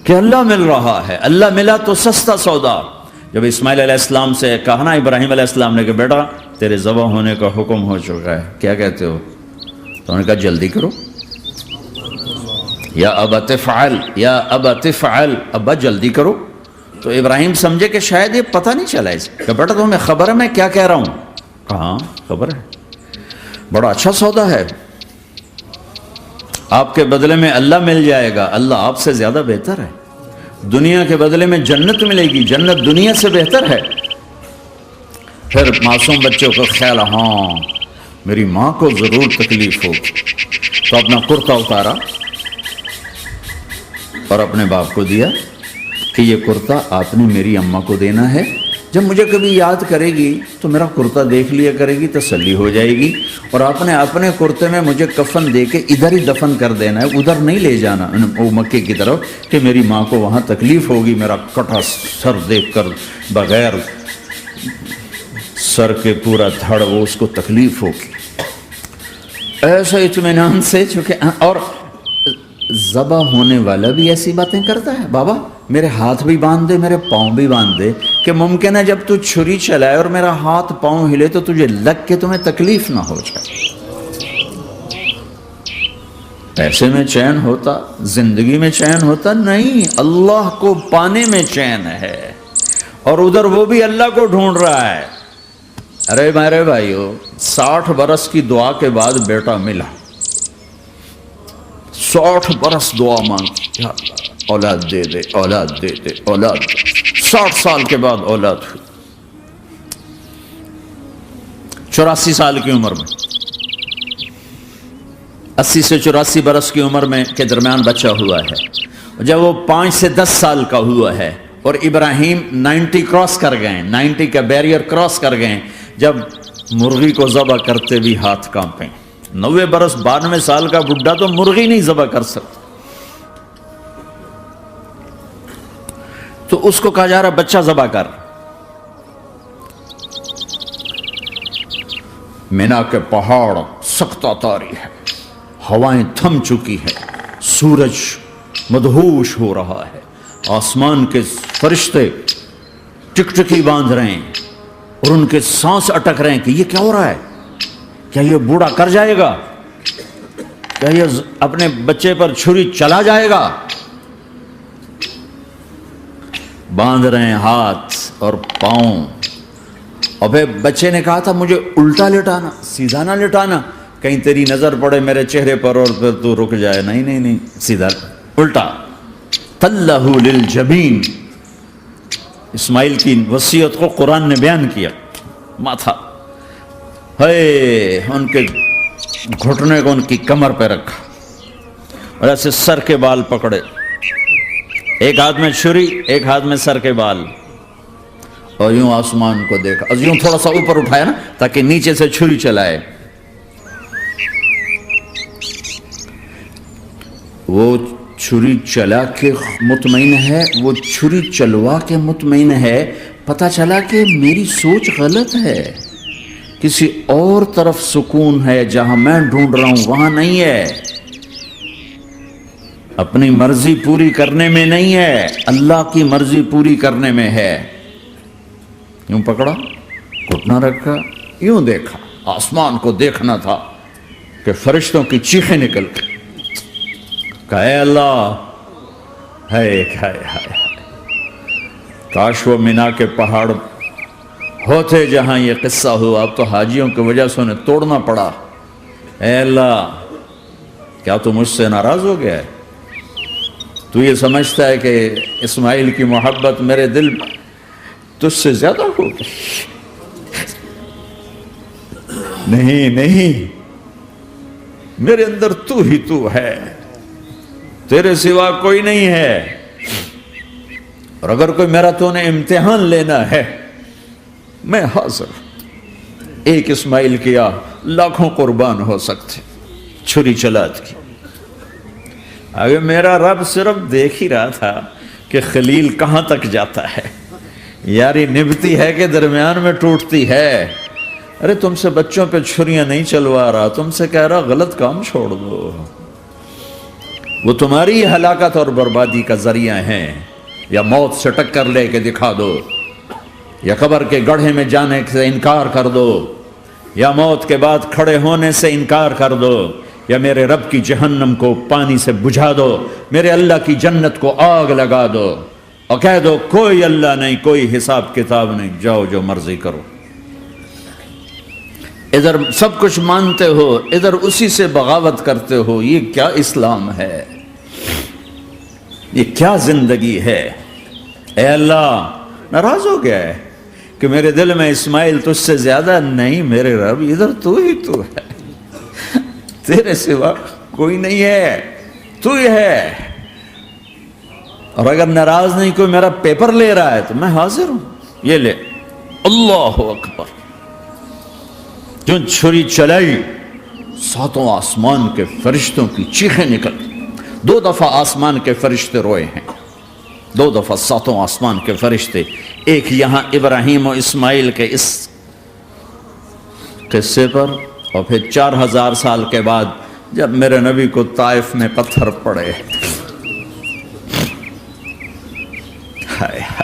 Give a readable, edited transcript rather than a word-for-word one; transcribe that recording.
کہ اللہ مل رہا ہے، اللہ ملا تو سستا سودا۔ جب اسماعیل علیہ السلام سے کہا نا ابراہیم علیہ السلام نے کہ بیٹا تیرے ذبح ہونے کا حکم ہو چکا ہے، کیا کہتے ہو؟ تو انہوں نے کہا جلدی کرو، یا ابت افعل، یا ابت افعل، ابا جلدی کرو۔ تو ابراہیم سمجھے کہ شاید یہ پتہ نہیں چلا اسے، کہ بیٹا تمہیں خبر ہے میں کیا کہہ رہا ہوں؟ کہاں خبر ہے، بڑا اچھا سودا ہے، آپ کے بدلے میں اللہ مل جائے گا، اللہ آپ سے زیادہ بہتر ہے، دنیا کے بدلے میں جنت ملے گی، جنت دنیا سے بہتر ہے۔ پھر معصوم بچوں کا خیال، ہاں میری ماں کو ضرور تکلیف ہوگی، تو اپنا کرتا اتارا اور اپنے باپ کو دیا کہ یہ کرتا آپ نے میری اماں کو دینا ہے، جب مجھے کبھی یاد کرے گی تو میرا کرتا دیکھ لیا کرے گی، تسلی ہو جائے گی، اور آپ نے اپنے کرتے میں مجھے کفن دے کے ادھر ہی دفن کر دینا ہے، ادھر نہیں لے جانا وہ مکے کی طرف کہ میری ماں کو وہاں تکلیف ہوگی، میرا کٹا سر دیکھ کر بغیر سر کے پورا دھڑ وہ اس کو تکلیف ہوگی۔ ایسا اطمینان سے، چونکہ اور ذبح ہونے والا بھی ایسی باتیں کرتا ہے، بابا میرے ہاتھ بھی باندھ دے، میرے پاؤں بھی باندھ دے، کہ ممکن ہے جب تو چھری چلائے اور میرا ہاتھ پاؤں ہلے تو تجھے لگ کے تمہیں تکلیف نہ ہو جائے۔ پیسے میں چین ہوتا، زندگی میں چین ہوتا نہیں، اللہ کو پانے میں چین ہے، اور ادھر وہ بھی اللہ کو ڈھونڈ رہا ہے۔ ارے میرے بھائیو، 60 برس کی دعا کے بعد بیٹا ملا، 60 برس دعا مانگی، یا اللہ اولاد دے دے، اولاد دے دے، اولاد دے۔ 60 سال کے بعد اولاد ہوئی، 84 سال کی عمر میں، 80 سے 84 برس کی عمر میں کے درمیان بچہ ہوا ہے۔ جب وہ 5 سے 10 سال کا ہوا ہے اور ابراہیم 90 کراس کر گئے، 90 کا بیریئر کراس کر گئے، جب مرغی کو ذبح کرتے بھی ہاتھ کانپیں، 90 برس 92 سال کا بڈھا تو مرغی نہیں ذبح کر سکتا، تو اس کو کہا جا رہا بچہ ذبح کر۔ مینا کے پہاڑ سخت تاری ہے، ہوائیں تھم چکی ہے، سورج مدہوش ہو رہا ہے، آسمان کے فرشتے ٹکٹکی باندھ رہے ہیں اور ان کے سانس اٹک رہے ہیں کہ یہ کیا ہو رہا ہے، کیا یہ بوڑھا کر جائے گا، کیا یہ اپنے بچے پر چھری چلا جائے گا؟ باندھ رہے ہیں ہاتھ اور پاؤں۔ اور پھر بچے نے کہا تھا مجھے الٹا لٹانا، سیدھا نہ لٹانا، کہیں تیری نظر پڑے میرے چہرے پر اور پھر تو رک جائے۔ نہیں نہیں نہیں، سیدھا الٹا۔ تلہ للجبین، اسماعیل کی وصیت کو قرآن نے بیان کیا، ماتھا ہے ان کے گھٹنے کو ان کی کمر پہ رکھا اور ایسے سر کے بال پکڑے، ایک ہاتھ میں چھری، ایک ہاتھ میں سر کے بال، اور یوں آسمان کو دیکھا، اور یوں تھوڑا سا اوپر اٹھایا نا تاکہ نیچے سے چھری چلائے۔ وہ چھری چلا کے مطمئن ہے، وہ چھری چلوا کے مطمئن ہے، پتہ چلا کہ میری سوچ غلط ہے، کسی اور طرف سکون ہے، جہاں میں ڈھونڈ رہا ہوں وہاں نہیں ہے، اپنی مرضی پوری کرنے میں نہیں ہے، اللہ کی مرضی پوری کرنے میں ہے۔ یوں پکڑا، گھٹنا رکھا، یوں دیکھا، آسمان کو دیکھنا تھا کہ فرشتوں کی چیخیں نکل گئی، کہ اے اللہ، ہائے ہائے ہائے، کاش وہ مینا کے پہاڑ ہوتے جہاں یہ قصہ ہوا، اب تو حاجیوں کی وجہ سے انہیں توڑنا پڑا۔ اے اللہ، کیا تو مجھ سے ناراض ہو گیا ہے؟ تو یہ سمجھتا ہے کہ اسماعیل کی محبت میرے دل تجھ سے زیادہ ہو گئی؟ نہیں نہیں، میرے اندر تو ہی تو ہے، تیرے سوا کوئی نہیں ہے، اور اگر کوئی میرا تو نے امتحان لینا ہے میں حاضر۔ ایک اسماعیل کیا لاکھوں قربان ہو سکتے، چھری چلات کی۔ اگر میرا رب صرف دیکھ ہی رہا تھا کہ خلیل کہاں تک جاتا ہے، یاری نبھتی ہے کہ درمیان میں ٹوٹتی ہے۔ ارے تم سے بچوں پہ چھریاں نہیں چلوا رہا، تم سے کہہ رہا غلط کام چھوڑ دو، وہ تمہاری ہلاکت اور بربادی کا ذریعہ ہیں، یا موت سے ٹکر لے کے دکھا دو، یا قبر کے گڑھے میں جانے سے انکار کر دو، یا موت کے بعد کھڑے ہونے سے انکار کر دو، یا میرے رب کی جہنم کو پانی سے بجھا دو، میرے اللہ کی جنت کو آگ لگا دو، اور کہہ دو کوئی اللہ نہیں، کوئی حساب کتاب نہیں، جاؤ جو مرضی کرو۔ ادھر سب کچھ مانتے ہو، ادھر اسی سے بغاوت کرتے ہو، یہ کیا اسلام ہے؟ یہ کیا زندگی ہے؟ اے اللہ، ناراض ہو گیا ہے کہ میرے دل میں اسماعیل تجھ سے زیادہ نہیں، میرے رب ادھر تو ہی تو ہے، تیرے سوا کوئی نہیں ہے، تو ہی ہے۔ اور اگر ناراض نہیں کوئی میرا پیپر لے رہا ہے تو میں حاضر ہوں، یہ لے۔ اللہ اکبر! جو چھری چلائی، ساتوں آسمان کے فرشتوں کی چیخیں نکل، 2 دفعہ آسمان کے فرشتے روئے ہیں، 2 دفعہ ساتوں آسمان کے فرشتے، ایک یہاں ابراہیم و اسماعیل کے اس قصے پر، اور پھر 4000 سال کے بعد جب میرے نبی کو طائف میں پتھر پڑے۔ ہائے ہائے!